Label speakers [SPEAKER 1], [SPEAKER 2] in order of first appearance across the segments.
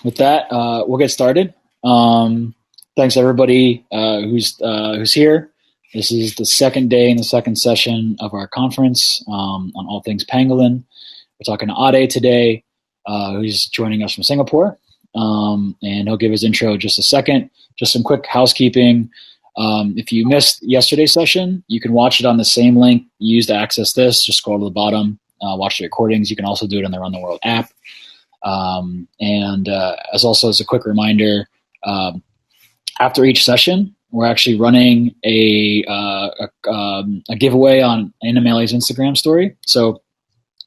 [SPEAKER 1] with that, we'll get started. Thanks everybody who's here. This is the second day in the second session of our conference on all things pangolin. We're talking to Ade today, who's joining us from Singapore, and he'll give his intro in just a second. Just some quick housekeeping. If you missed yesterday's session, you can watch it on the same link you used to access this. Just scroll to the bottom, watch the recordings. You can also do it on the Run the World app. As a quick reminder, after each session, we're actually running a giveaway on Animalia's Instagram story. So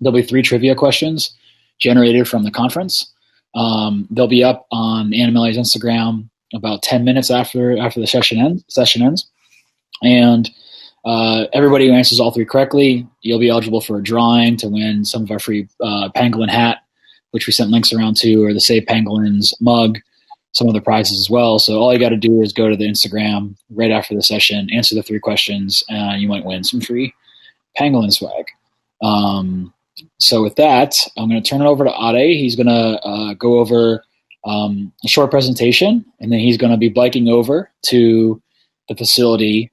[SPEAKER 1] there'll be 3 trivia questions generated from the conference. They'll be up on Animalia's Instagram about 10 minutes after the session ends. And everybody who answers all 3 correctly, you'll be eligible for a drawing to win some of our free pangolin hat, which we sent links around to, or the Save Pangolins mug, some other prizes as well. So all you got to do is go to the Instagram right after the session, answer the 3 questions, and you might win some free pangolin swag. So with that, I'm going to turn it over to Ade. He's going to go over a short presentation, and then he's going to be biking over to the facility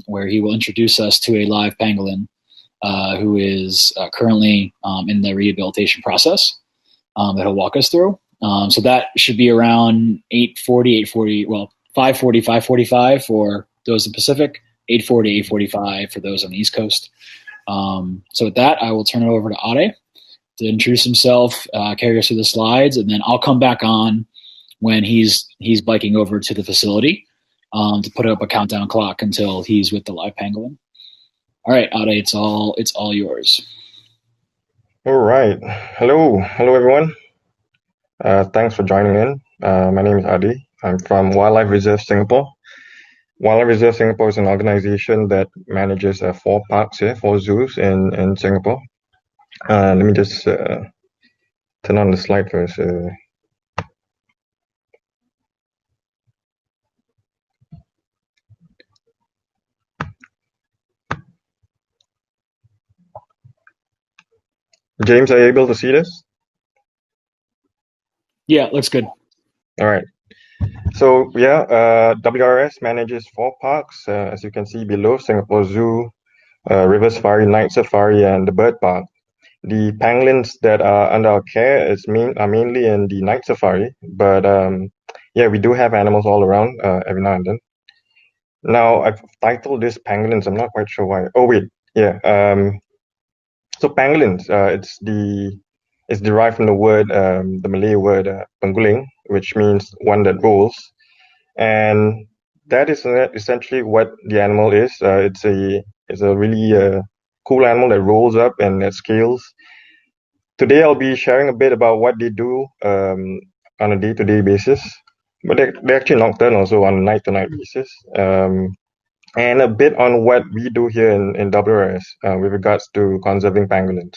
[SPEAKER 1] where he will introduce us to a live pangolin who is currently in the rehabilitation process that he'll walk us through. So that should be around 5:45 for those in Pacific, 8:45 for those on the East Coast. So with that, I will turn it over to Ade to introduce himself, carry us through the slides, and then I'll come back on when he's biking over to the facility to put up a countdown clock until he's with the live pangolin. All right, Ade, it's all yours.
[SPEAKER 2] All right. Hello everyone. Thanks for joining in. My name is Ade. I'm from Wildlife Reserve Singapore. Wildlife Reserve Singapore is an organization that manages 4 parks here, 4 zoos in Singapore. Let me just turn on the slide first. James, are you able to see this?
[SPEAKER 1] Yeah, looks good.
[SPEAKER 2] All right. So yeah, WRS manages 4 parks, as you can see below: Singapore Zoo, River Safari, Night Safari, and the Bird Park. The pangolins that are under our care are mainly in the Night Safari, but yeah, we do have animals all around every now and then. Now, I've titled this Pangolins. I'm not quite sure why. Oh wait, yeah. So pangolins, it's derived from the Malay word Pangolin, which means one that rolls, and that is essentially what the animal is. It's a really cool animal that rolls up and that scales. Today, I'll be sharing a bit about what they do on a day-to-day basis, but they're actually nocturnal, so on a night-to-night basis. And a bit on what we do here in WRS with regards to conserving pangolins.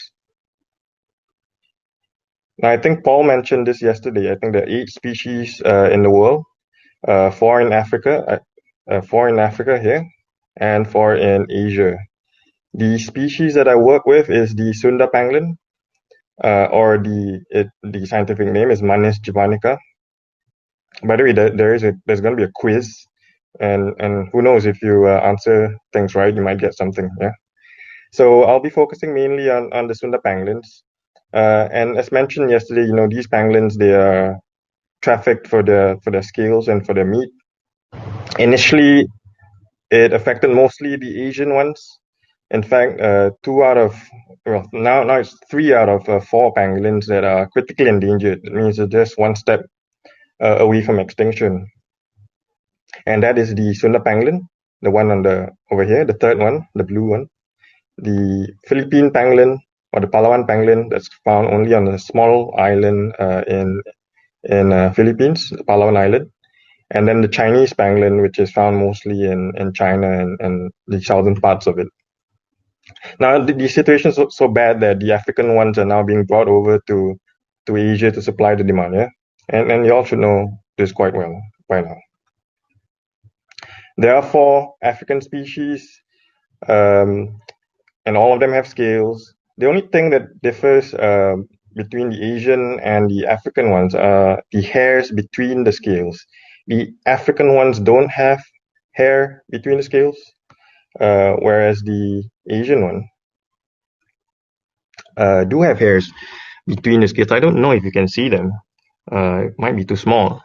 [SPEAKER 2] Now, I think Paul mentioned this yesterday. I think there are 8 species in the world, 4 in Africa, 4 in Africa here, and 4 in Asia. The species that I work with is the Sunda pangolin, or the scientific name is Manis javanica. By the way, there's going to be a quiz, and who knows, if you answer things right, you might get something. Yeah. So I'll be focusing mainly on the Sunda pangolins. And as mentioned yesterday, these pangolins, they are trafficked for their scales and for their meat. Initially, it affected mostly the Asian ones. In fact, now it's 3 out of 4 pangolins that are critically endangered. It means they're just one step away from extinction. And that is the Sunda pangolin, the one over here, the third one, the blue one. The Philippine pangolin, or the Palawan pangolin, that's found only on a small island in Philippines, the Palawan Island. And then the Chinese pangolin, which is found mostly in China and the southern parts of it. Now, the situation is so bad that the African ones are now being brought over to Asia to supply the demand, yeah? And you all should know this quite well by now. There are 4 African species, and all of them have scales. The only thing that differs between the Asian and the African ones are the hairs between the scales. The African ones don't have hair between the scales, whereas the Asian one do have hairs between the scales. I don't know if you can see them. It might be too small,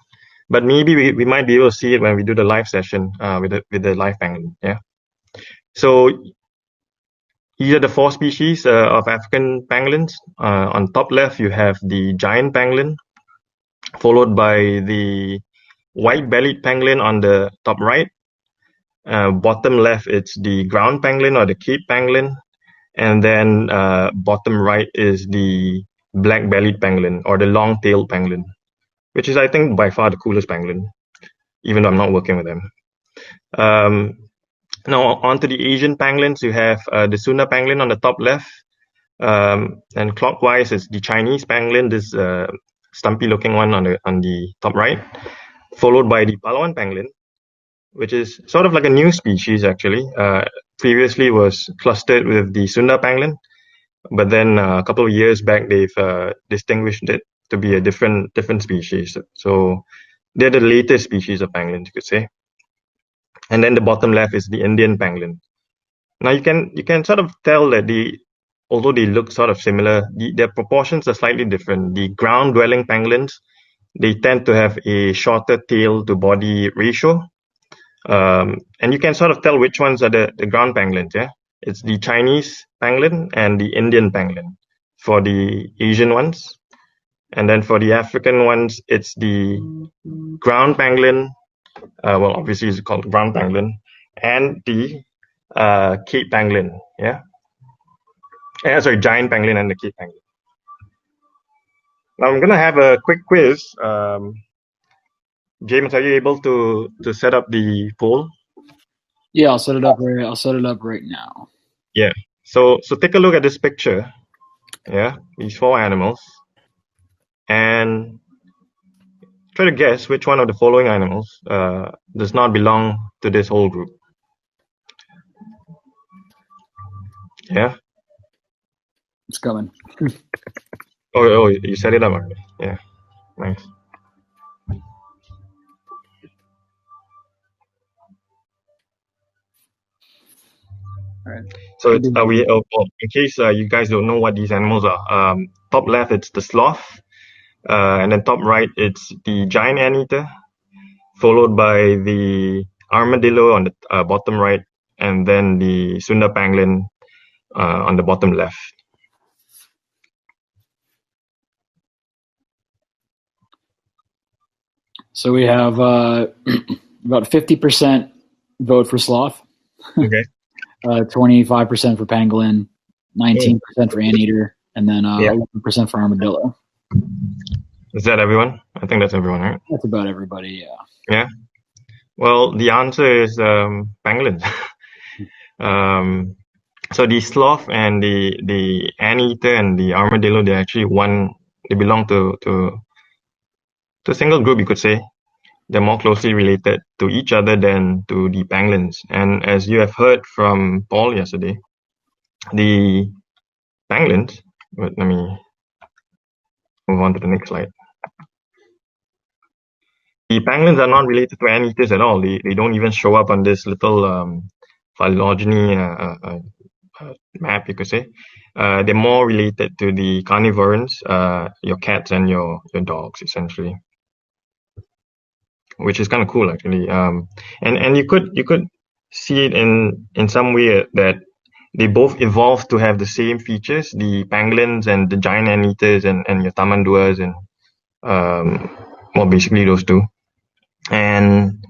[SPEAKER 2] but maybe we might be able to see it when we do the live session with the live pangolin. Yeah. So these are the four species of African pangolins. On top left, you have the giant pangolin, followed by the white-bellied pangolin on the top right. Bottom left, it's the ground pangolin or the Cape pangolin. And then bottom right is the black-bellied pangolin or the long-tailed pangolin, which is, I think, by far the coolest pangolin, even though I'm not working with them. Now, onto the Asian pangolins, you have the Sunda pangolin on the top left. And clockwise is the Chinese pangolin, this stumpy-looking one on the top right, followed by the Palawan pangolin, which is sort of like a new species actually. Previously was clustered with the Sunda pangolin, but then a couple of years back they've distinguished it to be a different species. So they're the latest species of pangolins, you could say. And then the bottom left is the Indian pangolin. Now you can sort of tell that although they look sort of similar, their proportions are slightly different. The ground-dwelling pangolins, they tend to have a shorter tail to body ratio. And you can sort of tell which ones are the ground pangolins, yeah? It's the Chinese pangolin and the Indian pangolin for the Asian ones. And then for the African ones, it's the ground pangolin, well, obviously it's called ground pangolin, and the Cape pangolin, yeah? Sorry, giant pangolin and the Cape pangolin. Now I'm going to have a quick quiz. James, are you able to set up the poll?
[SPEAKER 1] Yeah, I'll set it up right now.
[SPEAKER 2] Yeah. So take a look at this picture. Yeah, these four animals, and try to guess which one of the following animals does not belong to this whole group. Yeah.
[SPEAKER 1] It's coming.
[SPEAKER 2] Oh, you set it up already. Yeah, nice.
[SPEAKER 1] All right.
[SPEAKER 2] So it's in case you guys don't know what these animals are. Top left it's the sloth, and then top right it's the giant anteater, followed by the armadillo on the bottom right, and then the Sunda pangolin on the bottom left.
[SPEAKER 1] So we have about 50% vote for sloth.
[SPEAKER 2] Okay.
[SPEAKER 1] 25% for pangolin, 19% for anteater, and then 11% for armadillo.
[SPEAKER 2] Is that everyone? I think that's everyone, right?
[SPEAKER 1] That's about everybody, yeah.
[SPEAKER 2] Yeah. Well, the answer is pangolins. So the sloth and the anteater and the armadillo, they actually they belong to a single group, you could say. They're more closely related to each other than to the pangolins. And as you have heard from Paul yesterday, the pangolins, let me move on to the next slide. The pangolins are not related to anteaters at all. They don't even show up on this little phylogeny map, you could say. They're more related to the carnivorans, your cats and your dogs, essentially, which is kind of cool, actually. And you could see it in some way that they both evolved to have the same features, the pangolins and the giant anteaters and your tamanduas and well, basically those two. And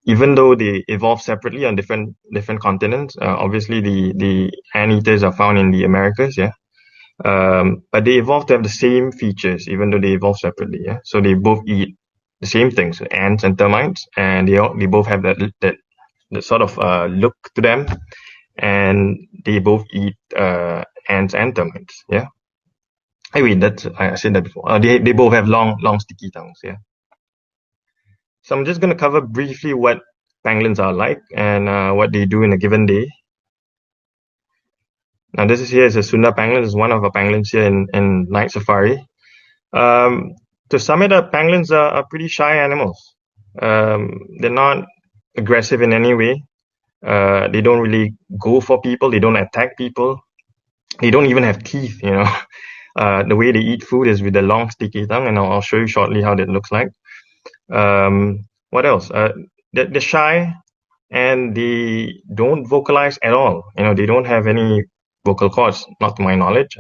[SPEAKER 2] even though they evolved separately on different continents, obviously the anteaters are found in the Americas, yeah. But they evolved to have the same features, even though they evolved separately, yeah. So they both eat the same things, ants and termites, and they both have that sort of look to them, and they both eat ants and termites, yeah. Anyway, I said that before. They both have long sticky tongues, yeah. So I'm just going to cover briefly what pangolins are like and what they do in a given day. Now this is a Sunda pangolin. This is one of our pangolins here in night safari. To sum it up, pangolins are pretty shy animals. They're not aggressive in any way. They don't really go for people. They don't attack people. They don't even have teeth, you know. The way they eat food is with a long sticky tongue, and I'll show you shortly how that looks like. What else? They're shy and they don't vocalize at all. You know, they don't have any vocal cords, not to my knowledge.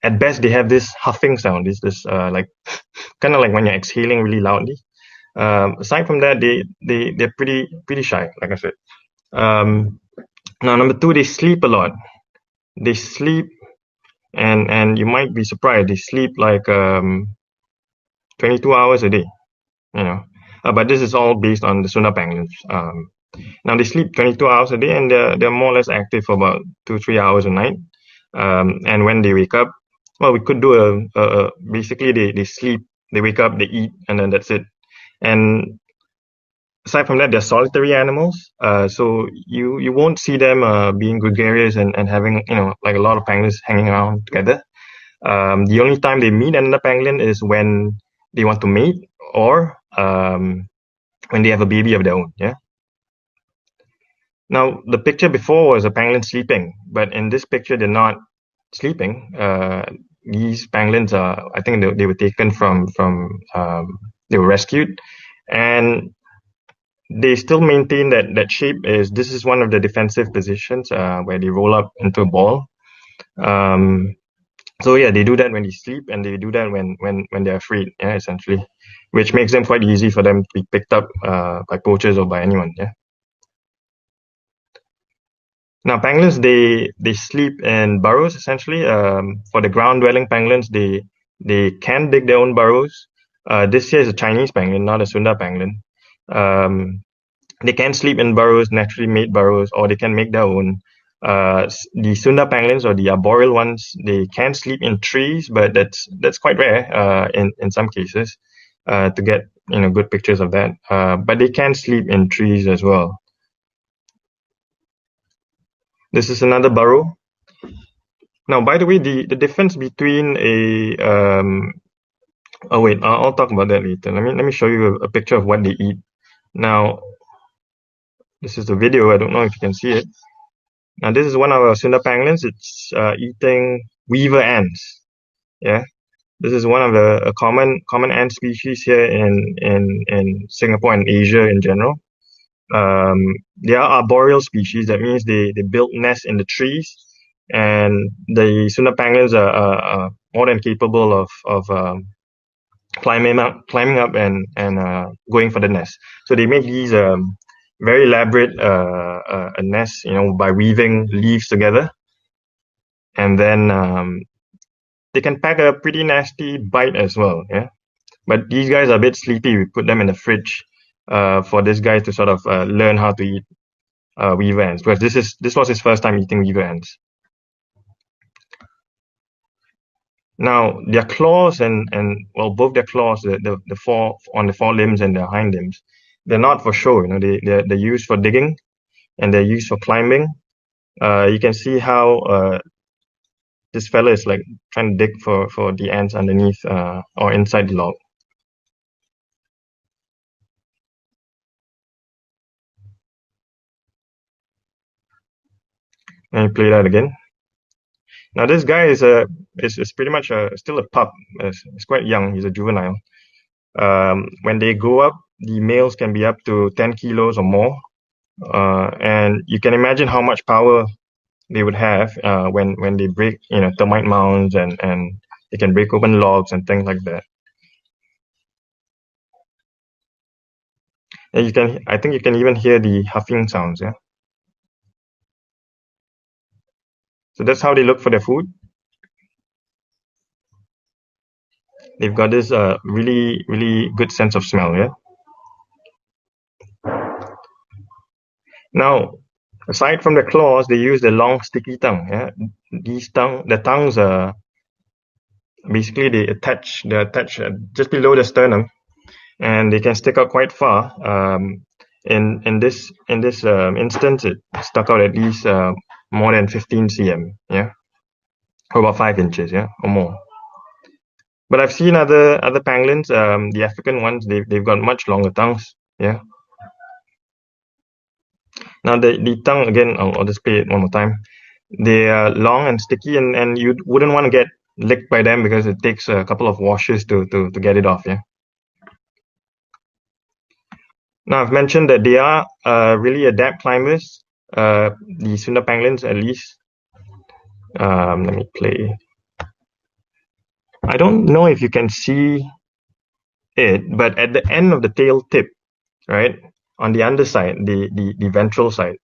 [SPEAKER 2] At best, they have this huffing sound. This like kind of like when you're exhaling really loudly. Aside from that, they're pretty shy, like I said. Now, number two, they sleep a lot. They sleep, and you might be surprised. They sleep like 22 hours a day. You know, but this is all based on the Sunda pangolins. Now they sleep 22 hours a day, and they're more or less active for about 2-3 hours a night. And when they wake up, well, we could do basically they sleep, they wake up, they eat, and then that's it. And aside from that, they're solitary animals. So you won't see them being gregarious and having, you know, like a lot of pangolins hanging around together. The only time they meet another pangolin is when they want to mate, or when they have a baby of their own. Yeah. Now the picture before was a pangolin sleeping, but in this picture they're not sleeping. These pangolins are, I think they were taken from they were rescued, and they still maintain that shape. This is one of the defensive positions where they roll up into a ball. So yeah, they do that when they sleep, and they do that when they're afraid. Yeah, essentially, which makes them quite easy for them to be picked up by poachers or by anyone. Yeah. Now, pangolins they sleep in burrows essentially. For the ground-dwelling pangolins, they can dig their own burrows. This here is a Chinese pangolin, not a Sunda pangolin. They can sleep in burrows, naturally made burrows, or they can make their own. The Sunda pangolins, or the arboreal ones, they can sleep in trees, but that's quite rare in some cases to get, you know, good pictures of that. But they can sleep in trees as well. This is another burrow. Now, by the way, the difference between oh wait, I'll talk about that later. Let me show you a picture of what they eat. Now, this is the video. I don't know if you can see it. Now, this is one of our Sunda pangolins. It's eating weaver ants. Yeah, this is one of the common ant species here in Singapore and Asia in general. They are arboreal species. That means they build nests in the trees, and the Sunda pangolins are more than capable of climbing up and going for the nest. So they make these very elaborate nests, you know, by weaving leaves together, and then they can pack a pretty nasty bite as well. Yeah, but these guys are a bit sleepy. We put them in the fridge for this guy to sort of learn how to eat weaver ants, because this was his first time eating weaver ants. Now their claws and well, both their claws, the four on the forelimbs and the hind limbs, they're not for show. You know, they're used for digging, and they're used for climbing. You can see how this fella is like trying to dig for the ants underneath or inside the log. Let me play that again. Now this guy is pretty much still a pup. He's quite young. He's a juvenile. When they grow up, the males can be up to 10 kilos or more, and you can imagine how much power they would have when they break, you know, termite mounds, and they can break open logs and things like that. And I think you can even hear the huffing sounds. Yeah. So that's how they look for their food. They've got this really good sense of smell. Yeah. Now, aside from the claws, they use the long sticky tongue. Yeah. The tongues are basically they're attached just below the sternum, and they can stick out quite far. In this instance, it stuck out at least more than 15 cm, yeah, or about 5 inches, yeah, or more. But I've seen other pangolins, the African ones, they've got much longer tongues, yeah. Now the tongue again, I'll display it one more time. They are long and sticky, and you wouldn't want to get licked by them because it takes a couple of washes to get it off, yeah. Now I've mentioned that they are really adept climbers. The Sunda pangolins, at least. Let me play. I don't know if you can see it, but at the end of the tail tip, right, on the underside, the ventral side,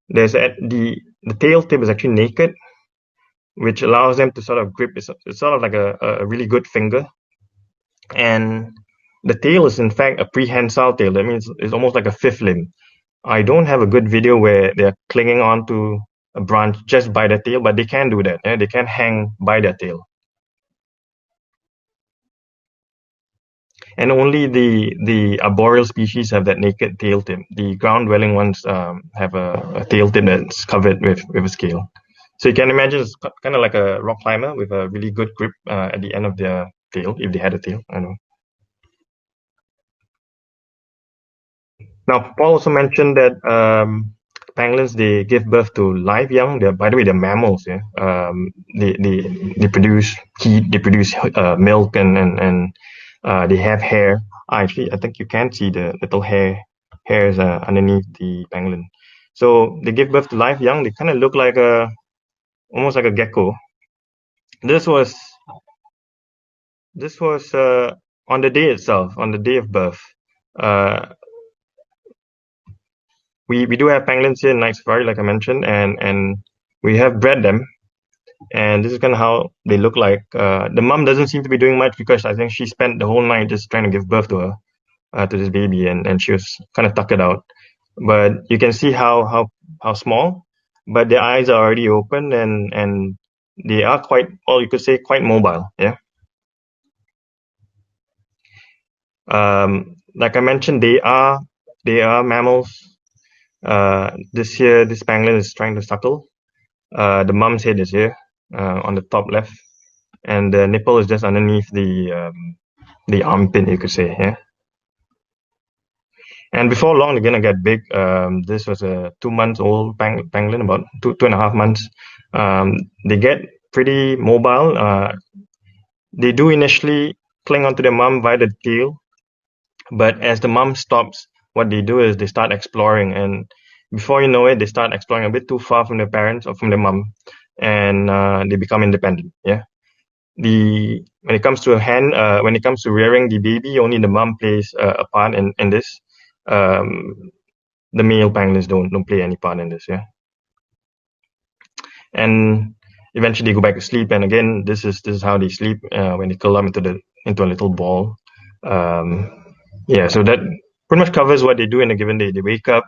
[SPEAKER 2] there's the tail tip is actually naked, which allows them to sort of grip. It's sort of like a really good finger, and the tail is in fact a prehensile tail. That means it's almost like a fifth limb. I don't have a good video where they're clinging onto a branch just by the tail, but they can do that. Yeah? They can hang by their tail. And only the arboreal species have that naked tail tip. The ground-dwelling ones have a tail tip that's covered with a scale. So you can imagine it's kind of like a rock climber with a really good grip at the end of their tail, if they had a tail. I know. Now, Paul also mentioned that pangolins, they give birth to live young. By the way, they're mammals. Yeah, they produce heat, they produce milk, and they have hair. Actually, I think you can see the little hairs underneath the pangolin. So they give birth to live young. They kind of look like almost like a gecko. This was on the day itself, on the day of birth. Uh, we do have pangolins here in Night Safari, like I mentioned, and we have bred them. And this is kind of how they look like. The mom doesn't seem to be doing much because I think she spent the whole night just trying to give birth to her, to this baby, and she was kind of tuckered out. But you can see how small, but their eyes are already open, and they are quite, well, you could say quite mobile. Yeah. Like I mentioned, they are mammals. This year, this pangolin is trying to suckle. The mom's head is here on the top left, and the nipple is just underneath the armpit, you could say. Yeah. And before long, they're gonna get big. This was a 2 months old pangolin, about two and a half months. They get pretty mobile. They do initially cling onto their mom via the tail, but as the mom stops, what they do is they start exploring, and before you know it, they start exploring a bit too far from their parents or from their mom, and they become independent. Yeah. When it comes to when it comes to rearing the baby, only the mom plays a part in this. Um, the male pangolins don't play any part in this. Yeah. And eventually they go back to sleep, and again, this is how they sleep when they curl up into a little ball. Yeah, so that pretty much covers what they do in a given day. They wake up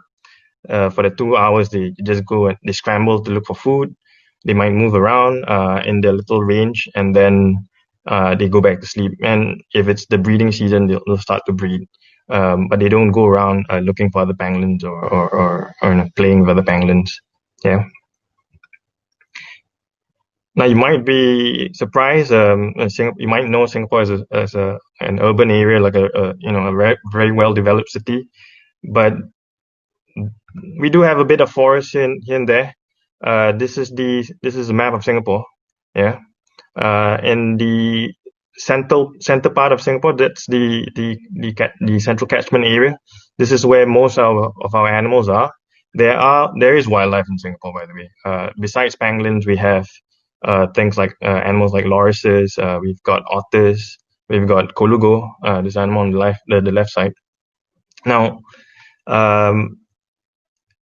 [SPEAKER 2] for the 2 hours. They just go and they scramble to look for food. They might move around in their little range, and then they go back to sleep. And if it's the breeding season, they'll start to breed. But they don't go around looking for other pangolins or playing with other pangolins. Yeah. Now you might be surprised. You might know Singapore as an urban area, like a very, very well developed city, but we do have a bit of forest here and there. This is a map of Singapore. Yeah, in the center part of Singapore, that's the central catchment area. This is where most of our animals are. There is wildlife in Singapore, by the way. Besides pangolins, we have things like animals like lorises. We've got otters. We've got kolugo, this animal on the left side. Now,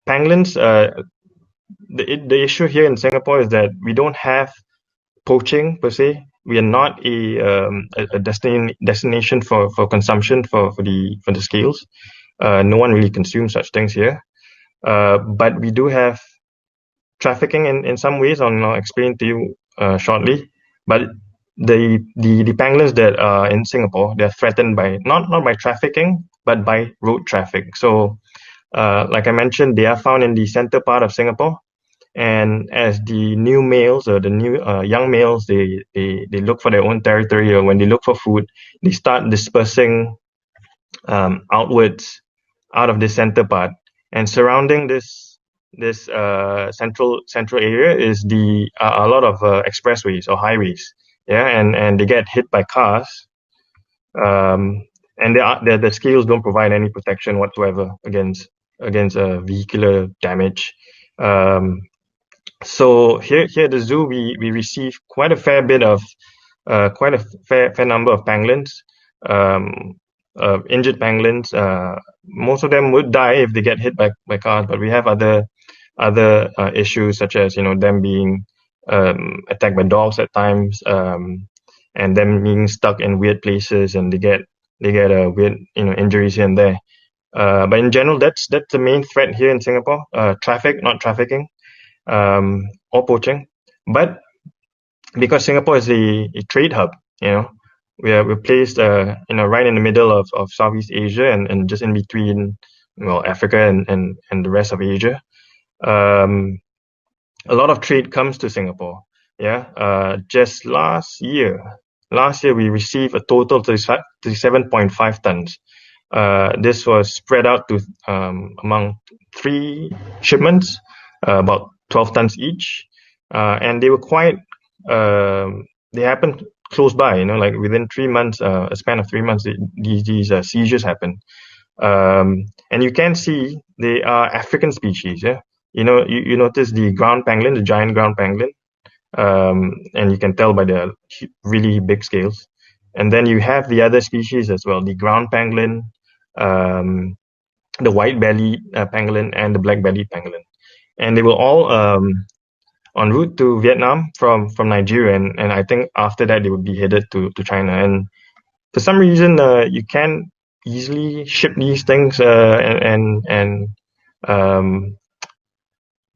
[SPEAKER 2] pangolins. The issue here in Singapore is that we don't have poaching per se. We are not a destination for consumption for the scales. No one really consumes such things here. But we do have trafficking in some ways. I'll explain to you shortly. But the pangolins that are in Singapore, they're threatened by not by trafficking, but by road traffic. So, like I mentioned, they are found in the center part of Singapore, And as the new males or the new young males, they look for their own territory, or when they look for food, they start dispersing outwards out of the center part, and surrounding this central area is the a lot of expressways or highways, yeah, and they get hit by cars, and the scales don't provide any protection whatsoever against vehicular damage. So here at the zoo, we receive quite a fair bit of quite a fair number of pangolins, um, injured pangolins. Most of them would die if they get hit by cars, but we have other issues, such as them being attacked by dogs at times, and them being stuck in weird places, and they get weird injuries here and there. But in general, that's the main threat here in Singapore: traffic, not trafficking, or poaching. But because Singapore is a trade hub, we're placed right in the middle of Southeast Asia, and just in between, well, Africa and the rest of Asia. A lot of trade comes to Singapore. Yeah. Just last year we received a total of 37.5 tons. This was spread out to among 3 shipments, about 12 tons each, and they were quite. They happened close by, like within 3 months, a span of 3 months, these seizures happen. And you can see they are African species. Yeah, you notice the ground pangolin, the giant ground pangolin, and you can tell by the really big scales. And then you have the other species as well: the ground pangolin, the white-bellied pangolin, and the black-bellied pangolin. And they were all en route to Vietnam from Nigeria, and I think after that they would be headed to China. And for some reason, you can easily ship these things, and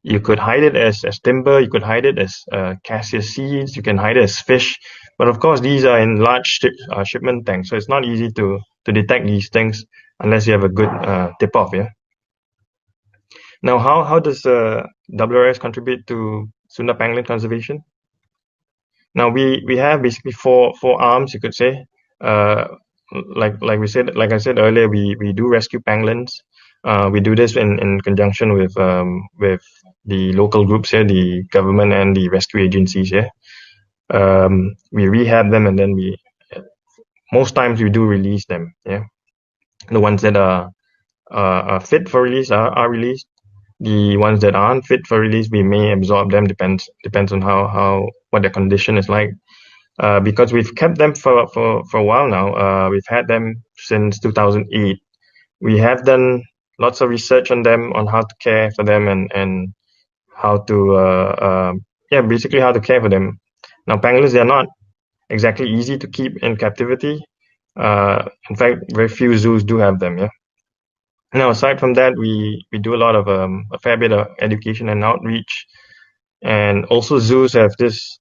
[SPEAKER 2] you could hide it as timber, you could hide it as cassia seeds, you can hide it as fish. But of course, these are in large shipment tanks, so it's not easy to detect these things unless you have a good tip-off. Yeah. Now, how does WRS contribute to Sunda pangolin conservation? Now, we have basically four arms, you could say. Like I said earlier, we do rescue pangolins. We do this in conjunction with the local groups here, the government and the rescue agencies here. We rehab them, and then most times we do release them. Yeah, the ones that are fit for release are released. The ones that aren't fit for release, we may absorb them. Depends on what their condition is like. Because we've kept them for a while now. We've had them since 2008. We have done lots of research on them, on how to care for them, and how to basically how to care for them. Now, pangolins, they're not exactly easy to keep in captivity. In fact, very few zoos do have them. Yeah. Now, aside from that, we do a lot of a fair bit of education and outreach, and also zoos have this.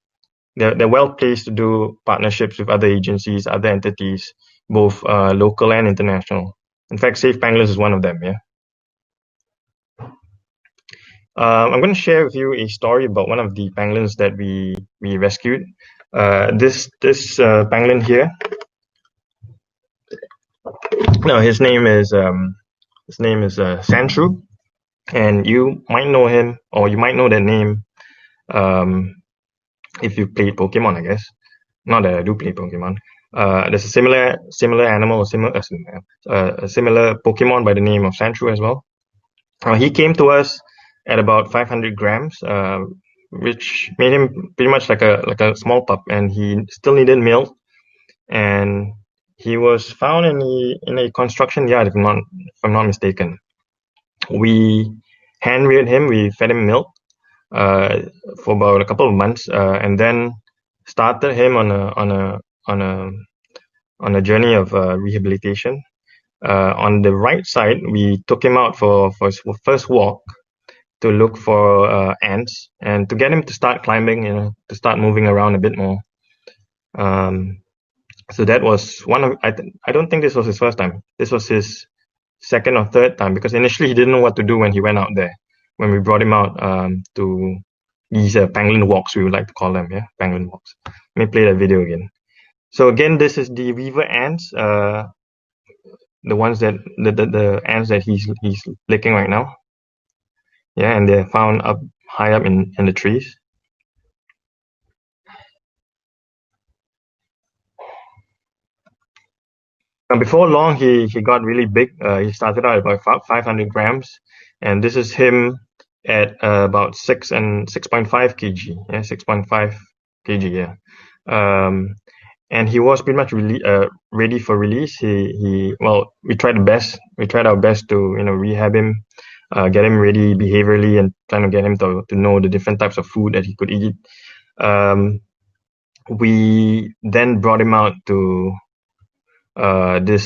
[SPEAKER 2] They're well placed to do partnerships with other agencies, other entities, both local and international. In fact, Save Pangolins is one of them. Yeah. I'm going to share with you a story about one of the pangolins that we rescued. This pangolin here. No, his name is Sandshrew, and you might know him, or you might know that name if you played Pokemon, I guess. Not that I do play Pokemon. There's a similar animal, a similar Pokemon by the name of Sandshrew as well. He came to us at about 500 grams, which made him pretty much like a small pup, and he still needed milk. And he was found in a construction yard, if I'm not mistaken. We hand-reared him. We fed him milk for about a couple of months, and then started him on a journey of rehabilitation. On the right side, we took him out for his first walk to look for ants, and to get him to start climbing, to start moving around a bit more. So that was one of. I don't think this was his first time. This was his second or third time, because initially he didn't know what to do when he went out there. When we brought him out to these pangolin walks, we would like to call them, yeah, pangolin walks. Let me play that video again. So again, this is the weaver ants, the ones that the ants that he's licking right now. Yeah, and they're found up high up in the trees. And before long, he got really big. He started out at about 500 grams, and this is him at about 6.5 kg. Yeah, 6.5 kg. Yeah. And he was pretty much ready for release. Well, we tried our best to rehab him, get him ready behaviorally, and trying to get him to know the different types of food that he could eat. We then brought him out to the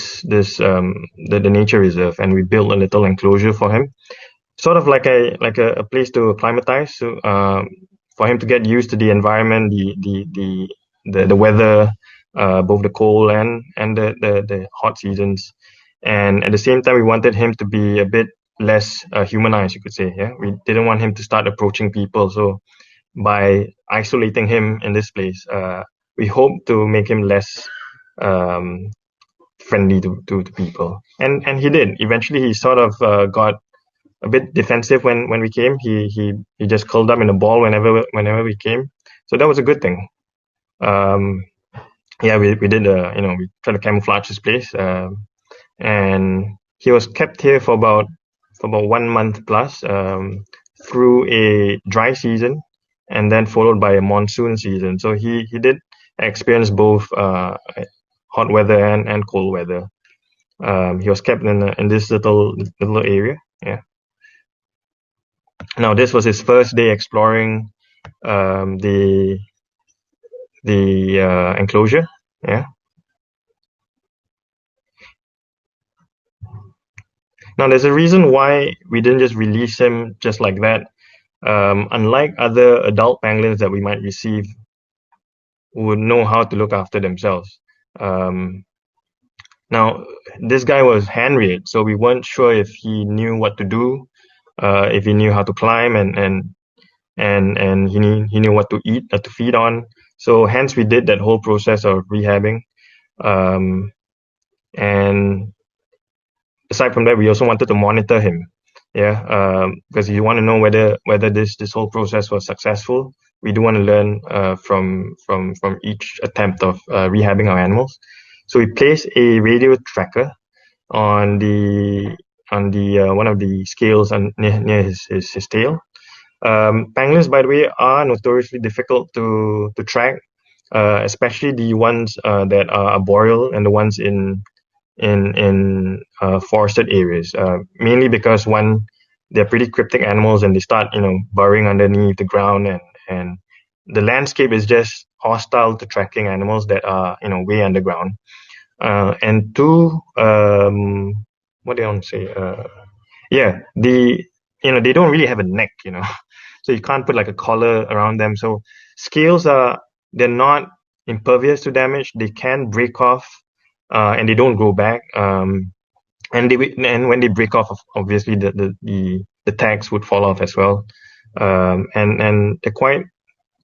[SPEAKER 2] nature reserve, and we built a little enclosure for him, sort of like a place to acclimatize, so for him to get used to the environment, the weather, both the cold and the hot seasons. And at the same time, we wanted him to be a bit less humanized, you could say. Yeah, we didn't want him to start approaching people. So by isolating him in this place, we hope to make him less friendly to people. And he did. Eventually, he sort of got a bit defensive when we came. He just curled up in a ball whenever we came. So that was a good thing. Yeah, we did we tried to camouflage his place, and he was kept here for about 1 month plus, through a dry season, and then followed by a monsoon season. So he did experience both hot weather and cold weather. He was kept in this little area. Yeah. Now this was his first day exploring the enclosure. Yeah. Now there's a reason why we didn't just release him just like that. Unlike other adult pangolins that we might receive, who would know how to look after themselves. Now this guy was hand reared, so we weren't sure if he knew what to do, if he knew how to climb, and he knew what to eat, to feed on. So hence we did that whole process of rehabbing. And aside from that, we also wanted to monitor him. Yeah, because you want to know whether this whole process was successful. We do want to learn from each attempt of rehabbing our animals. So we placed a radio tracker on the one of the scales near his tail. Pangolins, by the way, are notoriously difficult to track, especially the ones that are arboreal and the ones in forested areas. Mainly because they're pretty cryptic animals, and they start burrowing underneath the ground, and the landscape is just hostile to tracking animals that are way underground. And two, what do I want to say? Yeah, they don't really have a neck, so you can't put like a collar around them. So scales they're not impervious to damage. They can break off, and they don't grow back. And when they break off, obviously the tags would fall off as well. And they're quite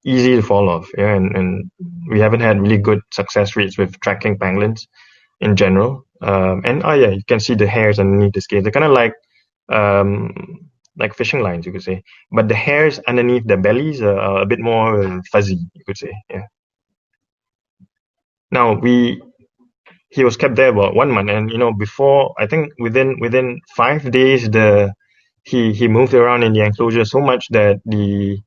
[SPEAKER 2] easy to fall off. Yeah, and we haven't had really good success rates with tracking pangolins in general. And oh yeah, you can see the hairs underneath the scales. They're kind of like fishing lines, you could say, but the hairs underneath the bellies are a bit more fuzzy, you could say. Yeah. Now he was kept there about 1 month, and before, I think within 5 days, he moved around in the enclosure so much that the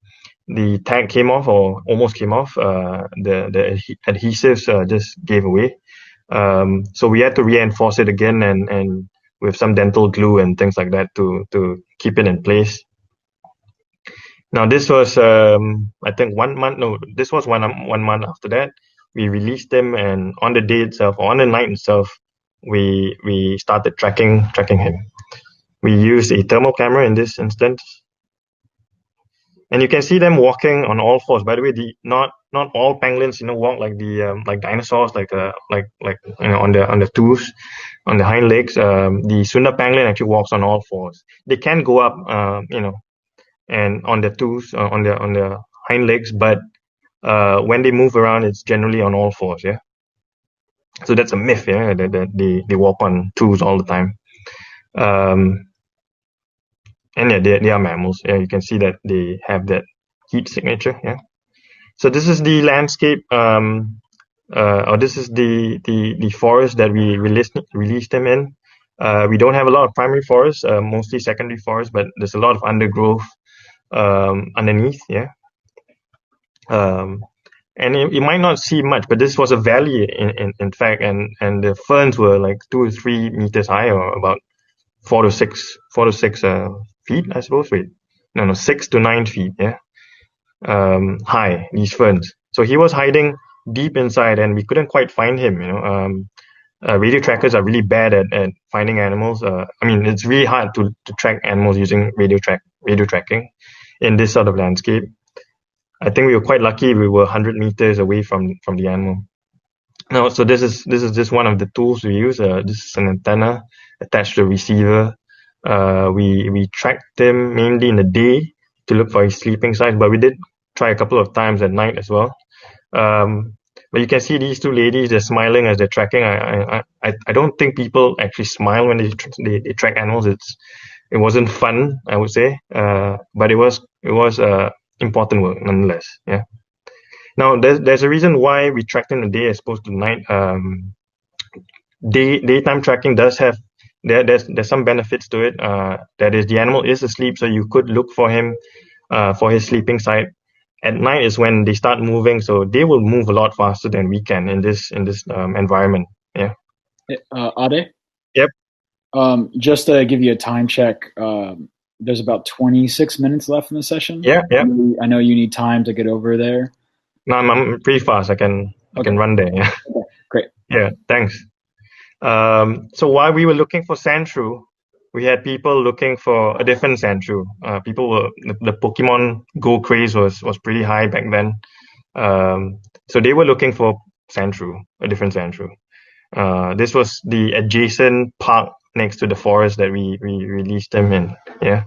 [SPEAKER 2] tag came off, or almost came off. The adhesives just gave away. So we had to reinforce it again, and with some dental glue and things like that to keep it in place. Now this was I think 1 month. No, this was 1 month after that. We released him, and on the day itself, or on the night itself, we started tracking him. We used a thermal camera in this instance, and you can see them walking on all fours. By the way, not all pangolins walk like like dinosaurs, like on the toes, on the hind legs. The Sunda pangolin actually walks on all fours. They can go up and on their toes, on their hind legs, but when they move around, it's generally on all fours. Yeah, so that's a myth. Yeah, that they walk on toes all the time. Um, and yeah, they are mammals. Yeah, you can see that they have that heat signature. Yeah. So this is the landscape, or this is the forest that we released them in. We don't have a lot of primary forests, mostly secondary forests, but there's a lot of undergrowth underneath. Yeah. Um, and you might not see much, but this was a valley in fact, and the ferns were like 2 or 3 meters high, or about 4 to 6 feet, I suppose. Wait, no, 6 to 9 feet. Yeah, high, these ferns. So he was hiding deep inside, and we couldn't quite find him. Radio trackers are really bad at finding animals. I mean, it's really hard to track animals using radio tracking in this sort of landscape. I think we were quite lucky. We were 100 meters away from the animal. No, so this is just one of the tools we use. This is an antenna attached to a receiver. We tracked him mainly in the day to look for his sleeping sites, but we did try a couple of times at night as well. But you can see these two ladies, they're smiling as they're tracking. I don't think people actually smile when they track animals. It wasn't fun, I would say, but it was important work nonetheless. Yeah. Now there's a reason why we tracked in the day as opposed to night. Daytime tracking does have there's some benefits to it. That is, the animal is asleep, so you could look for him for his sleeping site. At night is when they start moving, so they will move a lot faster than we can in this environment. Yeah.
[SPEAKER 1] Ade,
[SPEAKER 2] Yep.
[SPEAKER 1] just to give you a time check, there's about 26 minutes left in the session.
[SPEAKER 2] Yeah. Yeah.
[SPEAKER 1] I know you need time to get over there.
[SPEAKER 2] No, I'm pretty fast. I can run there. Yeah.
[SPEAKER 1] Okay, great.
[SPEAKER 2] Yeah. Thanks. So while we were looking for Sandshrew, we had people looking for a different Sandshrew. People were the Pokemon Go craze was pretty high back then. So they were looking for Sandshrew, a different Sandshrew. This was the adjacent park next to the forest that we released them in. Yeah.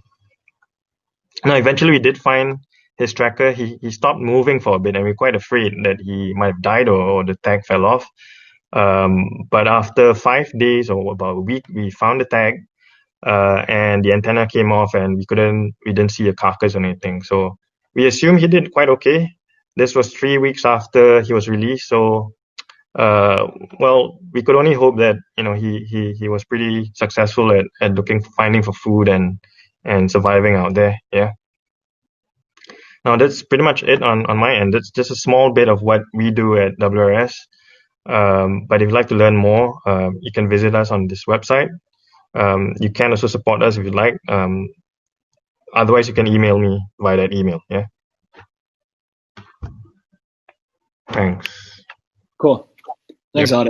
[SPEAKER 2] Now, eventually, we did find his tracker. He stopped moving for a bit, and we're quite afraid that he might have died, or the tag fell off. But after 5 days or about a week, we found the tag, and the antenna came off, and we didn't see a carcass or anything. So we assume he did quite okay. This was 3 weeks after he was released, so well, we could only hope that he was pretty successful at finding for food and surviving out there. Yeah. Now that's pretty much it on my end. That's just a small bit of what we do at WRS. But if you'd like to learn more, you can visit us on this website. You can also support us if you'd like. Otherwise, you can email me via that email. Yeah. Thanks.
[SPEAKER 1] Cool. Thanks,
[SPEAKER 2] Yep.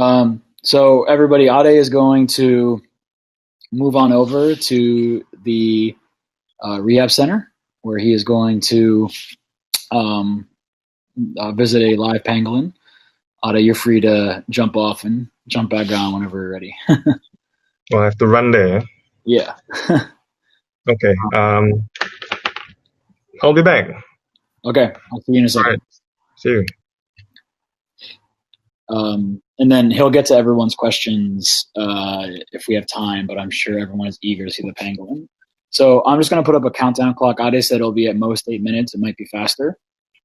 [SPEAKER 1] Ade. So everybody, Ade is going to move on over to the rehab center, where he is going to visit a live pangolin. Ade, you're free to jump off and jump back on whenever you're ready.
[SPEAKER 2] Well, I have to run there.
[SPEAKER 1] Yeah.
[SPEAKER 2] Okay. I'll be back.
[SPEAKER 1] Okay. I'll see you in a
[SPEAKER 2] All
[SPEAKER 1] second.
[SPEAKER 2] right. See you.
[SPEAKER 1] And then he'll get to everyone's questions if we have time, but I'm sure everyone is eager to see the pangolin. So I'm just going to put up a countdown clock. Ade said it'll be at most 8 minutes. It might be faster.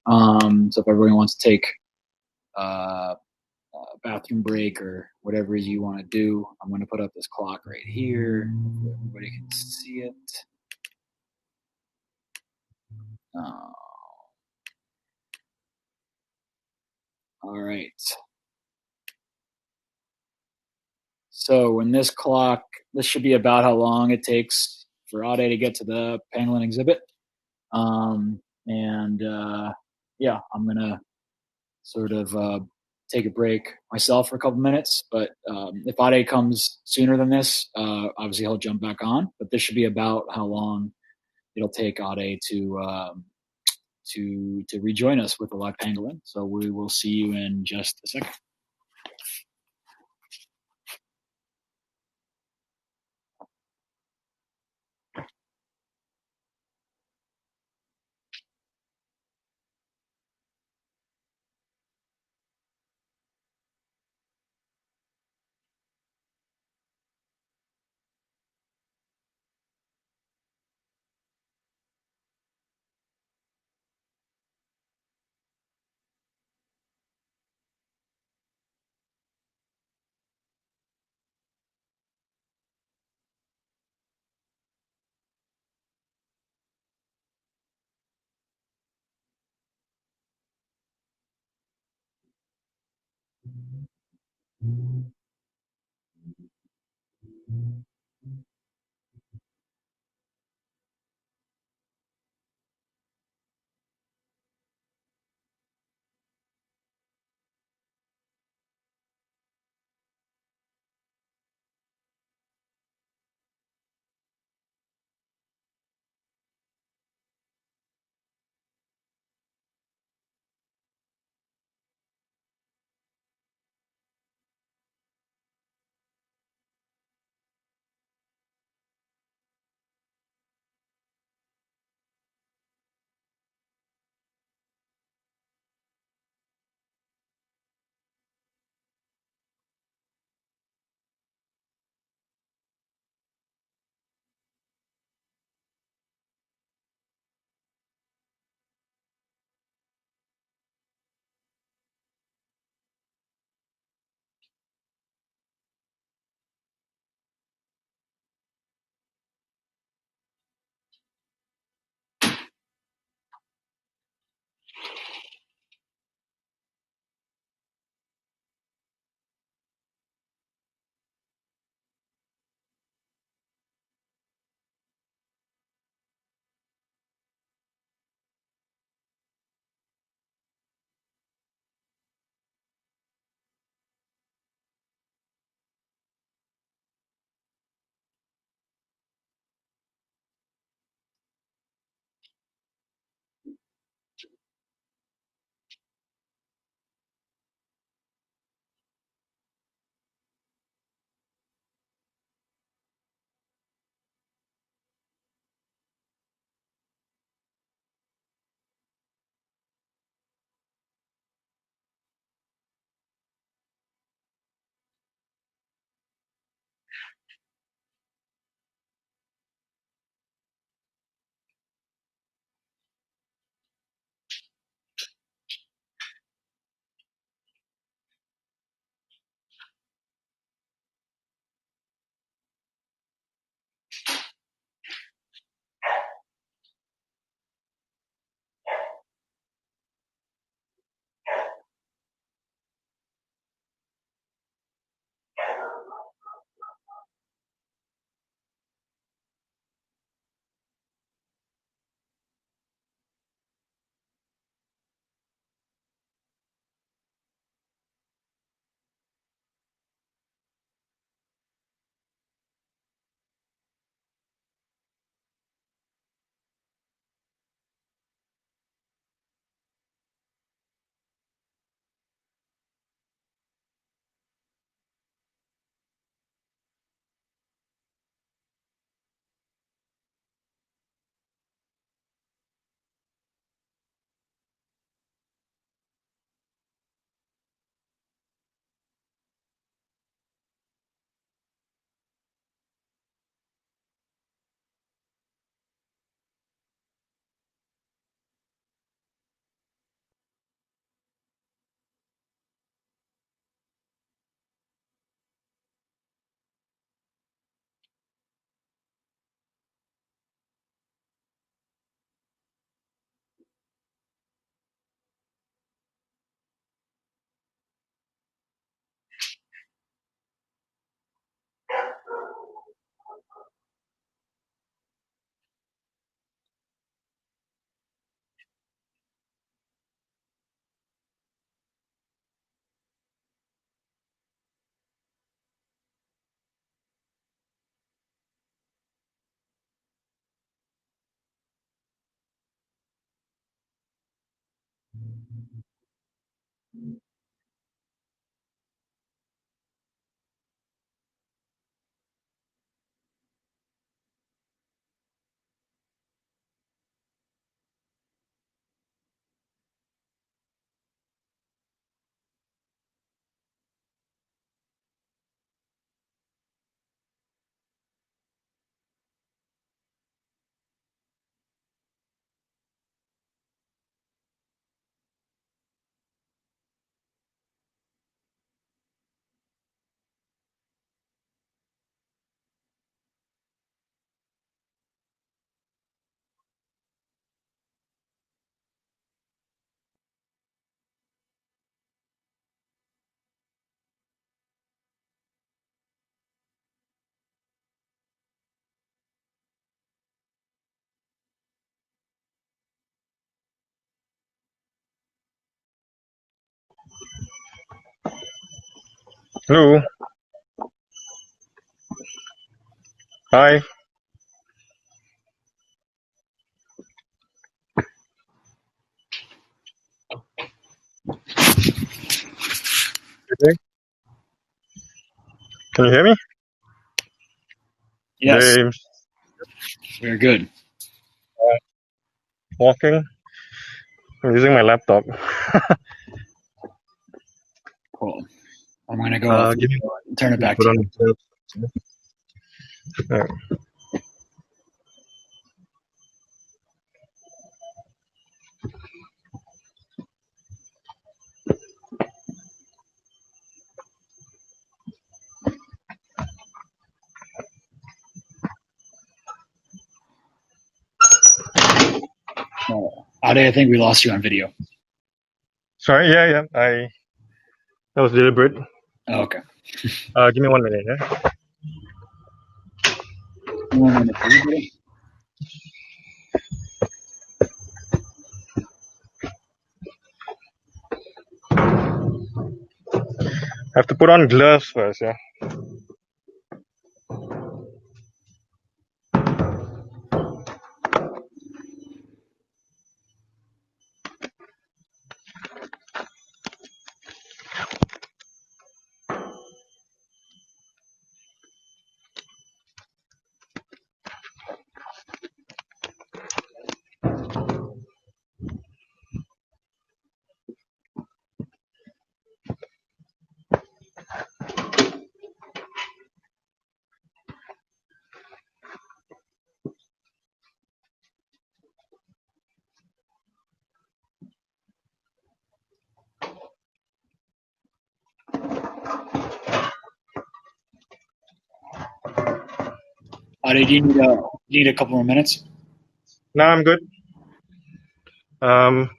[SPEAKER 1] So if everyone wants to take a bathroom break or whatever you want to do, I'm going to put up this clock right here. Everybody can see it. All right. So when this should be about how long it takes for Ade to get to the pangolin exhibit. Yeah, I'm going to sort of take a break myself for a couple minutes. But if Ade comes sooner than this, obviously he'll jump back on. But this should be about how long it'll take Ade to rejoin us with the live pangolin. So we will see you in just a second.
[SPEAKER 2] Hello. Hi. Okay. Can you hear me?
[SPEAKER 1] Yes,
[SPEAKER 2] James.
[SPEAKER 1] very good.
[SPEAKER 2] Walking. I'm using my laptop.
[SPEAKER 1] Cool. I'm going to go off
[SPEAKER 2] Give me
[SPEAKER 1] and turn it back
[SPEAKER 2] put
[SPEAKER 1] to
[SPEAKER 2] on
[SPEAKER 1] you.
[SPEAKER 2] the gloves.
[SPEAKER 1] Ade, I think we lost you on video.
[SPEAKER 2] Sorry. Yeah. That was deliberate.
[SPEAKER 1] Oh, okay.
[SPEAKER 2] Give me 1 minute. Yeah.
[SPEAKER 1] 1 minute for you, buddy.
[SPEAKER 2] I have to put on gloves first. Yeah.
[SPEAKER 1] Ade, do you need a couple more minutes?
[SPEAKER 2] Now I'm good. Um,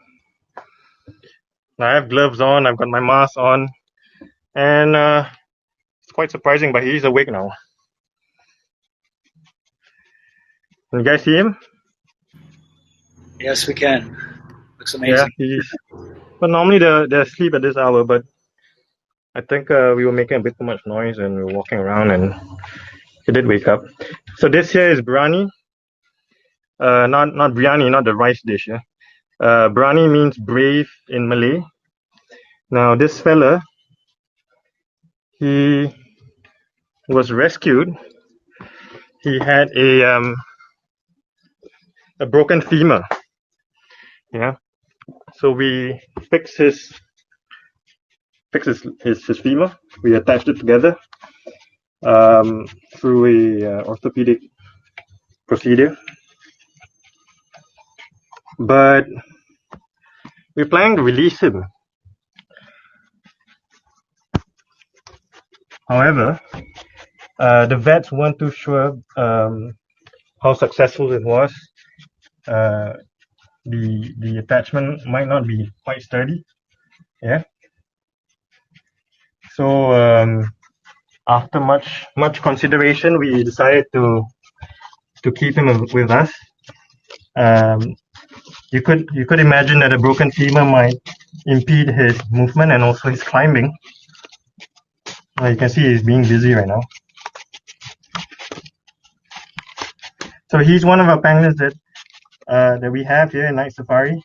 [SPEAKER 2] I have gloves on. I've got my mask on, and it's quite surprising, but he's awake now. Can you guys see him?
[SPEAKER 1] Yes, we can. Looks
[SPEAKER 2] Yeah,
[SPEAKER 1] amazing.
[SPEAKER 2] he's. But normally they're asleep at this hour, but I think we were making a bit too much noise and we were walking around, and he did wake up. So this here is biryani. Not biryani, not the rice dish. Yeah. Biryani means brave in Malay. Now this fella, he was rescued. He had a broken femur. Yeah. So we fixed his femur. We attached it together through a orthopedic procedure. But we're planning to release him. However, the vets weren't too sure how successful it was. Uh, the attachment might not be quite sturdy. Yeah. So after much consideration, we decided to keep him with us. Um, you could imagine that a broken femur might impede his movement and also his climbing. You can see he's being busy right now. So he's one of our pangolins that we have here in Night Safari.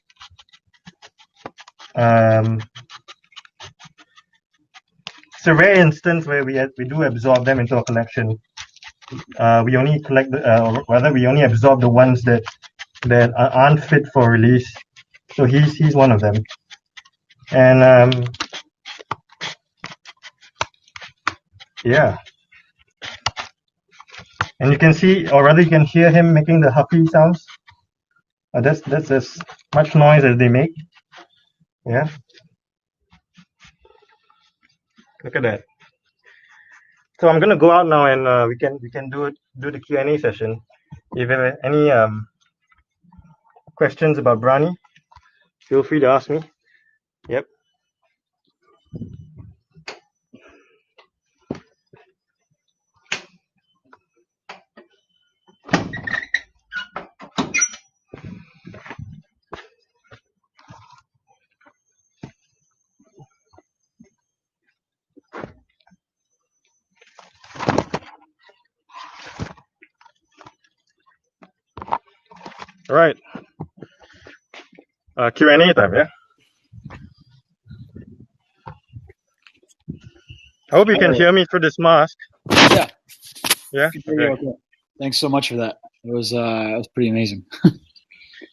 [SPEAKER 2] It's a rare instance where we do absorb them into our collection. We only collect, or rather, we only absorb the ones that aren't fit for release. So he's one of them, and yeah, and you can see, or rather, you can hear him making the huffy sounds. That's as much noise as they make. Yeah, look at that. So I'm gonna go out now, and we can do the Q&A session. If you have any questions about Brani, feel free to ask me. Yep. Right. Q&A time, yeah? I hope you can hear me through this mask.
[SPEAKER 1] Yeah.
[SPEAKER 2] Yeah? Okay.
[SPEAKER 1] Okay. Thanks so much for that. It was pretty amazing.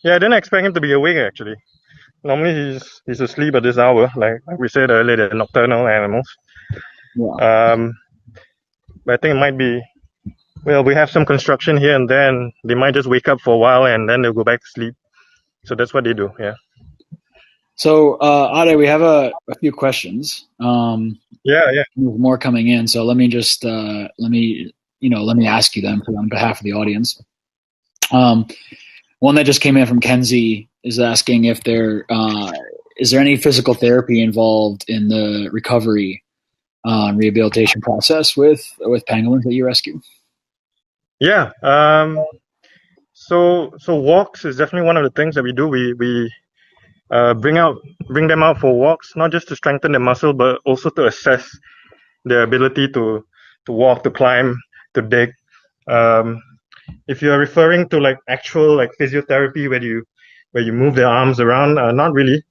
[SPEAKER 2] Yeah, I didn't expect him to be awake, actually. Normally he's asleep at this hour, like we said earlier, they're nocturnal animals.
[SPEAKER 1] Yeah.
[SPEAKER 2] But I think it might be, well, we have some construction here and then they might just wake up for a while and then they'll go back to sleep. So that's what they do, yeah.
[SPEAKER 1] So, Ade, we have a few questions.
[SPEAKER 2] Yeah.
[SPEAKER 1] More coming in. So let me just let me ask you them on behalf of the audience. One that just came in from Kenzie is asking if is there any physical therapy involved in the recovery rehabilitation process with pangolins that you rescue?
[SPEAKER 2] Yeah. So walks is definitely one of the things that we do. We bring them out for walks, not just to strengthen their muscle, but also to assess their ability to walk, to climb, to dig. If you're referring to like actual like physiotherapy where you move their arms around, not really,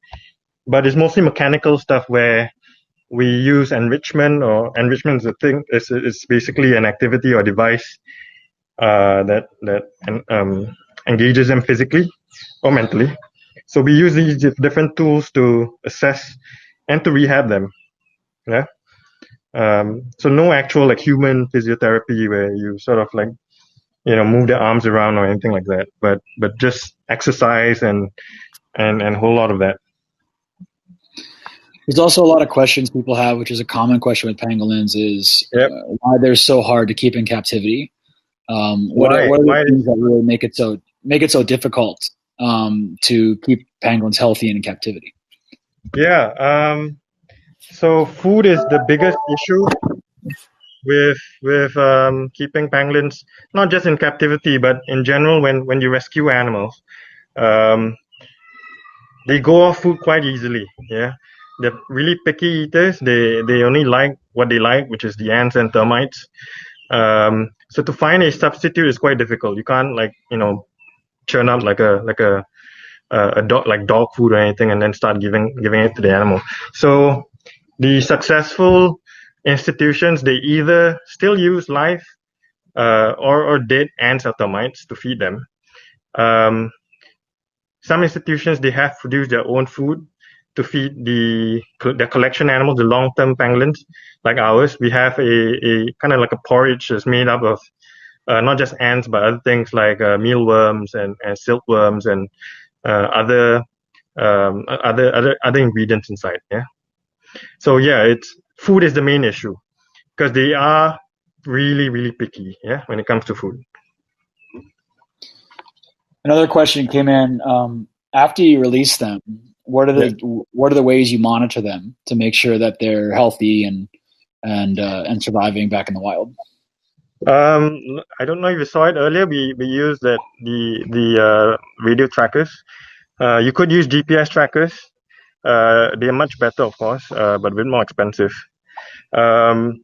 [SPEAKER 2] but it's mostly mechanical stuff where we use enrichment, or enrichment is a thing. It's basically an activity or device that engages them physically or mentally. So we use these different tools to assess and to rehab them. Yeah. So no actual like human physiotherapy where you sort of like move their arms around or anything like that, but just exercise and a whole lot of that.
[SPEAKER 1] There's also a lot of questions people have, which is a common question with pangolins, is
[SPEAKER 2] Yep.
[SPEAKER 1] why they're so hard to keep in captivity. What
[SPEAKER 2] Why?
[SPEAKER 1] are
[SPEAKER 2] Why?
[SPEAKER 1] the things that really make it so difficult to keep pangolins healthy and in captivity?
[SPEAKER 2] Yeah. So food is the biggest issue with keeping pangolins, not just in captivity, but in general when you rescue animals. Um, they go off food quite easily. Yeah, they're really picky eaters. They only like what they like, which is the ants and termites. So to find a substitute is quite difficult. You can't like churn up like a dog, like dog food or anything, and then start giving it to the animal. So the successful institutions, they either still use live or dead ants or termites to feed them. Some institutions, they have produced their own food to feed their collection animals, the long-term pangolins like ours. We have a kind of like a porridge that's made up of not just ants but other things like mealworms and silkworms and other ingredients inside. Yeah. So yeah, it's food is the main issue because they are really really picky. Yeah, when it comes to food.
[SPEAKER 1] Another question came in after you release them. What are
[SPEAKER 2] Yeah.
[SPEAKER 1] the ways you monitor them to make sure that they're healthy and surviving back in the wild?
[SPEAKER 2] I don't know if you saw it earlier. We used the radio trackers. You could use GPS trackers. They are much better, of course, but a bit more expensive. Um,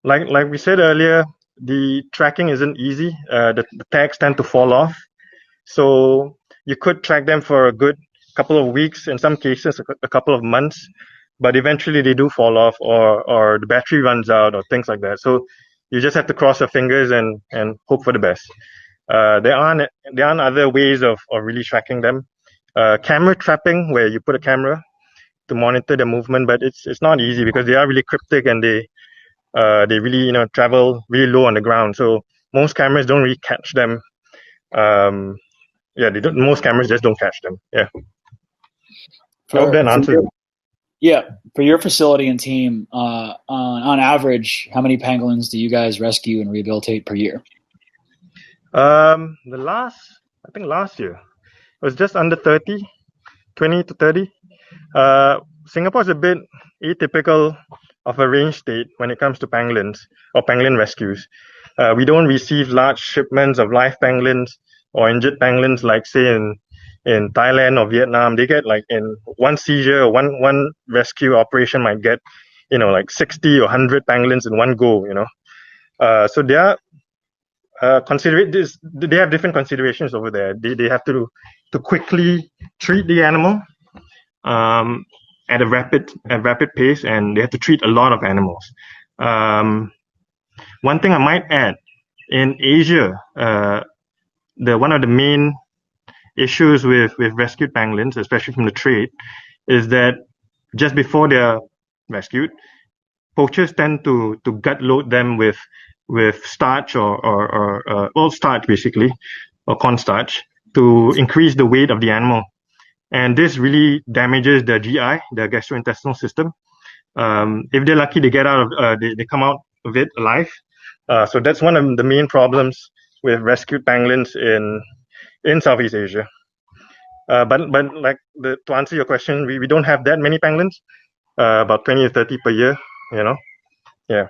[SPEAKER 2] like we said earlier, the tracking isn't easy. The tags tend to fall off, so you could track them for a good couple of weeks, in some cases a couple of months, but eventually they do fall off, or the battery runs out, or things like that. So you just have to cross your fingers and hope for the best. There aren't other ways of really tracking them. Camera trapping, where you put a camera to monitor the movement, but it's not easy because they are really cryptic and they really travel really low on the ground. So most cameras don't really catch them. Yeah, they don't. Most cameras just don't catch them. Yeah. I hope that answers it.
[SPEAKER 1] Yeah, for your facility and team, on average, how many pangolins do you guys rescue and rehabilitate per year?
[SPEAKER 2] I think last year it was just under 30, 20 to 30. Singapore is a bit atypical of a range state when it comes to pangolins or pangolin rescues. We don't receive large shipments of live pangolins or injured pangolins like say in Thailand or Vietnam. They get like in one seizure or one rescue operation might get like 60 or 100 pangolins in one go. So they are consider this. They have different considerations over there. They have to quickly treat the animal at a rapid pace, and they have to treat a lot of animals. One thing I might add, in Asia, one of the main issues with rescued pangolins, especially from the trade, is that just before they're rescued, poachers tend to gut load them with starch or starch basically, or cornstarch, to increase the weight of the animal, and this really damages the GI, the gastrointestinal system. If they're lucky, they get out of they come out of it alive. So that's one of the main problems with rescued pangolins in Southeast Asia. But like to answer your question, we don't have that many pangolins, about 20 or 30 per year, Yeah.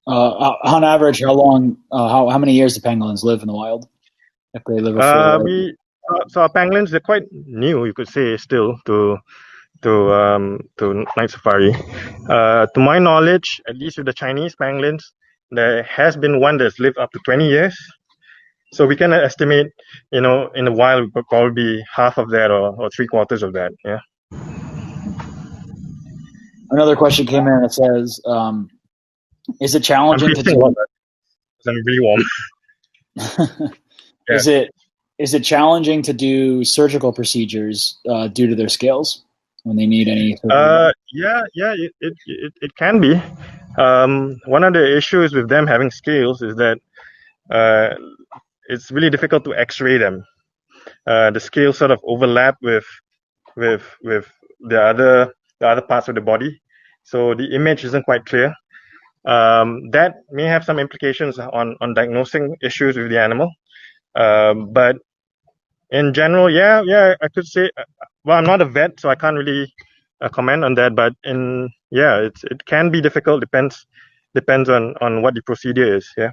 [SPEAKER 1] On average, how long, how many years do pangolins live in the wild? If they live a full life?
[SPEAKER 2] So our pangolins, they're quite new, you could say, still to night safari. To my knowledge, at least with the Chinese pangolins, there has been one that's lived up to 20 years. So we can estimate, in the wild, probably half of that or 3/4 of that. Yeah.
[SPEAKER 1] Another question came in that says, is it
[SPEAKER 2] I'm
[SPEAKER 1] challenging to
[SPEAKER 2] freezing a lot
[SPEAKER 1] do?
[SPEAKER 2] because I'm really warm. Yeah.
[SPEAKER 1] Is it challenging to do surgical procedures due to their scales when they need any?
[SPEAKER 2] Yeah, it can be. One of the issues with them having scales is that it's really difficult to X-ray them. The scales sort of overlap with the other parts of the body, so the image isn't quite clear. That may have some implications on diagnosing issues with the animal. But in general, yeah, I could say. Well, I'm not a vet, so I can't really comment on that. But it can be difficult. Depends on what the procedure is. Yeah.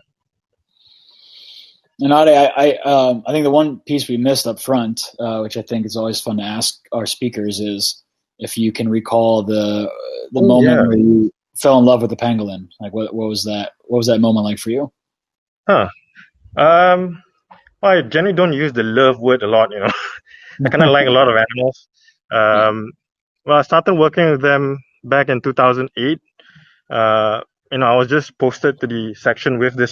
[SPEAKER 1] And Ade, I think the one piece we missed up front, which I think is always fun to ask our speakers, is if you can recall the moment where you fell in love with the pangolin. Like, what was that? What was that moment like for you?
[SPEAKER 2] Huh. I generally don't use the love word a lot. I kind of like a lot of animals. Well, I started working with them back in 2008. I was just posted to the section with the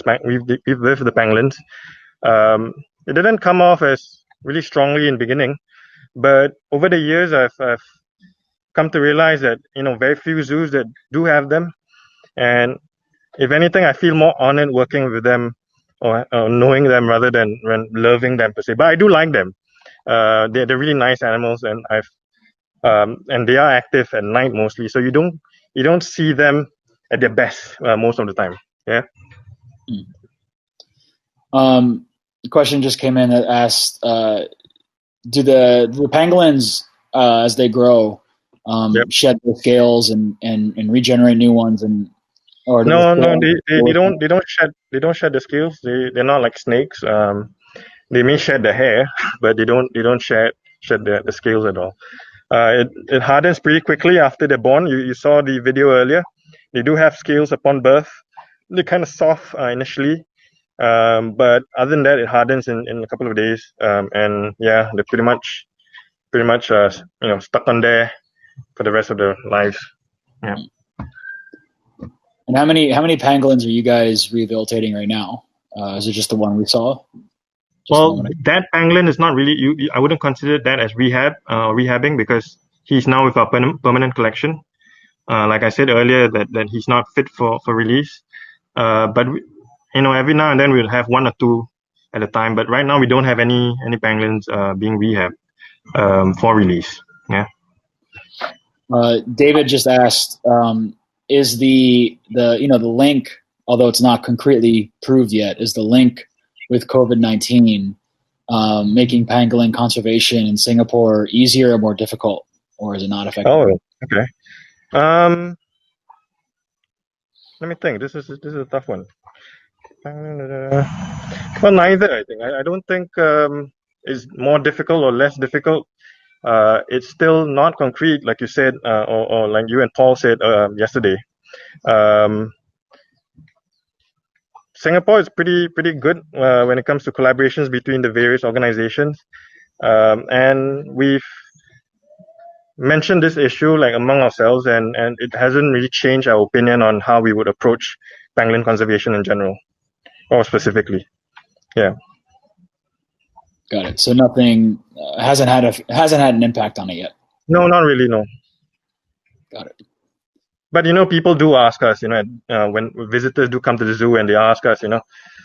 [SPEAKER 2] pangolins. It didn't come off as really strongly in the beginning, but over the years, I've come to realize that very few zoos that do have them, and if anything, I feel more honored working with them or knowing them rather than loving them per se. But I do like them. They're really nice animals, and and they are active at night mostly, so you don't see them at their best most of the time. Yeah.
[SPEAKER 1] The question just came in that asked, do the pangolins as they grow shed their scales and regenerate new ones, or
[SPEAKER 2] No, they don't shed the scales. They're not like snakes. They may shed the hair, but they don't shed the scales at all. It hardens pretty quickly after they're born. You saw the video earlier. They do have scales upon birth. They're kind of soft initially, but other than that, it hardens in a couple of days. And yeah, they're pretty much stuck on there for the rest of their lives. Yeah.
[SPEAKER 1] And how many pangolins are you guys rehabilitating right now? Is it just the one we saw?
[SPEAKER 2] Well, that pangolin is not really. I wouldn't consider that as rehabbing, because he's now with our permanent collection. Like I said earlier, that he's not fit for release. But every now and then we'll have one or two at a time. But right now we don't have any pangolins being rehabbed for release. Yeah.
[SPEAKER 1] David just asked, is the link, although it's not concretely proved yet, is the link with COVID-19 making pangolin conservation in Singapore easier or more difficult, or is it not effective?
[SPEAKER 2] Oh, okay. Let me think. This is a tough one. Well, neither. I think I don't think it's more difficult or less difficult. It's still not concrete, like you said, or like you and Paul said yesterday. Singapore is pretty good when it comes to collaborations between the various organizations, and we've mentioned this issue like among ourselves, and it hasn't really changed our opinion on how we would approach pangolin conservation in general, or specifically. Yeah.
[SPEAKER 1] Got it. So nothing hasn't had an impact on it yet.
[SPEAKER 2] No, not really. No.
[SPEAKER 1] Got it.
[SPEAKER 2] But people do ask us, when visitors do come to the zoo and they ask us,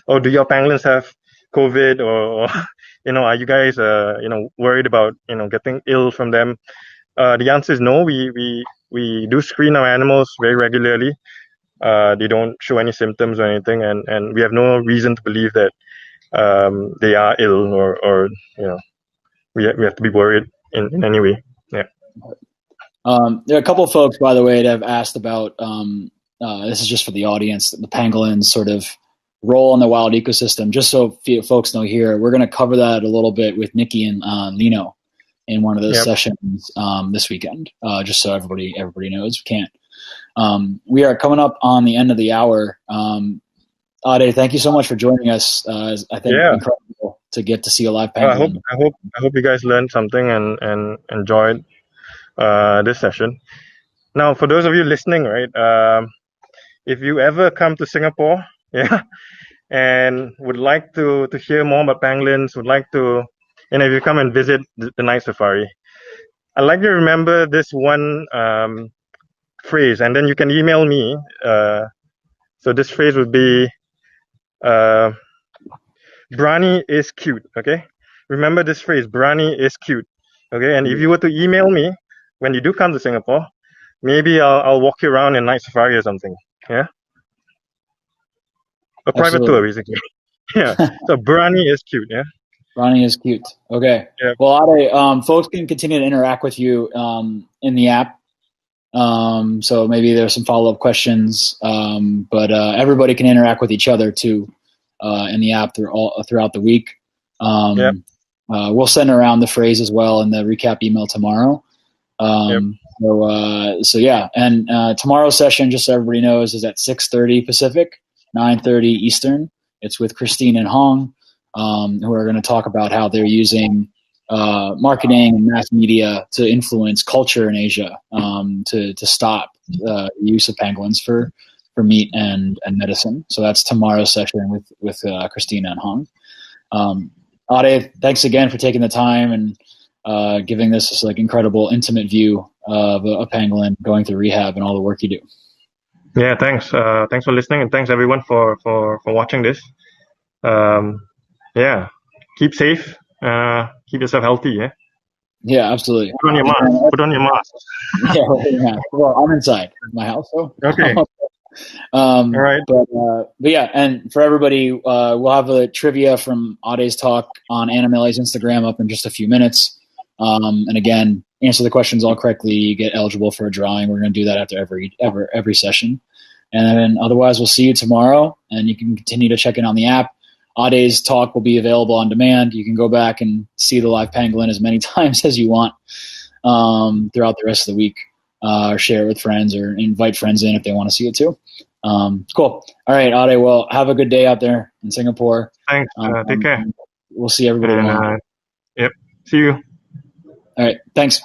[SPEAKER 2] oh, do your pangolins have COVID, or are you guys, worried about, getting ill from them? The answer is no. We do screen our animals very regularly. They don't show any symptoms or anything, and we have no reason to believe that they are ill, or we have to be worried in any way. Yeah.
[SPEAKER 1] There are a couple of folks, by the way, that have asked about, this is just for the audience, the pangolins sort of role in the wild ecosystem. Just so folks know here, we're going to cover that a little bit with Nikki and Lino in one of those sessions this weekend, just so everybody knows. We are coming up on the end of the hour. Ade, thank you so much for joining us. I think incredible to get to see a live pangolin.
[SPEAKER 2] I hope you guys learned something and enjoyed this session. Now, for those of you listening, right, if you ever come to Singapore, and would like to hear more about pangolins, would like to, if you come and visit the night safari, I'd like you to remember this one phrase, and then you can email me. So this phrase would be, Brani is cute, okay? Remember this phrase, Brani is cute, okay? And if you were to email me when you do come to Singapore, maybe I'll walk you around in night safari or something, yeah? A private tour, basically. Yeah, so Brani is cute, yeah?
[SPEAKER 1] Brani is cute. Okay. Yeah. Well, Ade, folks can continue to interact with you in the app. So maybe there's some follow-up questions, but everybody can interact with each other too in the app throughout the week. We'll send around the phrase as well in the recap email tomorrow. So yeah, and tomorrow's session, just so everybody knows, is at 6:30 Pacific, 9:30 Eastern. It's with Christine and Hong, who are going to talk about how they're using marketing and mass media to influence culture in Asia, to stop the use of pangolins for meat and medicine. So that's tomorrow's session with Christina and Hong. Ade, thanks again for taking the time and giving this incredible intimate view of a pangolin going through rehab and all the work you do.
[SPEAKER 2] Yeah, thanks. Thanks for listening, and thanks everyone for watching this. Keep safe. Keep yourself healthy. Yeah.
[SPEAKER 1] Yeah, absolutely.
[SPEAKER 2] Put on your mask. Put on your mask.
[SPEAKER 1] Yeah. Well, I'm inside my house, so
[SPEAKER 2] okay.
[SPEAKER 1] All right. But yeah, and for everybody, we'll have a trivia from Ade's talk on Animalia's Instagram up in just a few minutes. And again, answer the questions all correctly, you get eligible for a drawing. We're going to do that after every session. And then otherwise, we'll see you tomorrow, and you can continue to check in on the app. Ade's talk will be available on demand. You can go back and see the live pangolin as many times as you want throughout the rest of the week, or share it with friends, or invite friends in if they want to see it too. Cool. All right, Ade. Well, have a good day out there in Singapore.
[SPEAKER 2] Thanks. Take care.
[SPEAKER 1] We'll see everybody tomorrow.
[SPEAKER 2] Yep. See you.
[SPEAKER 1] All right. Thanks.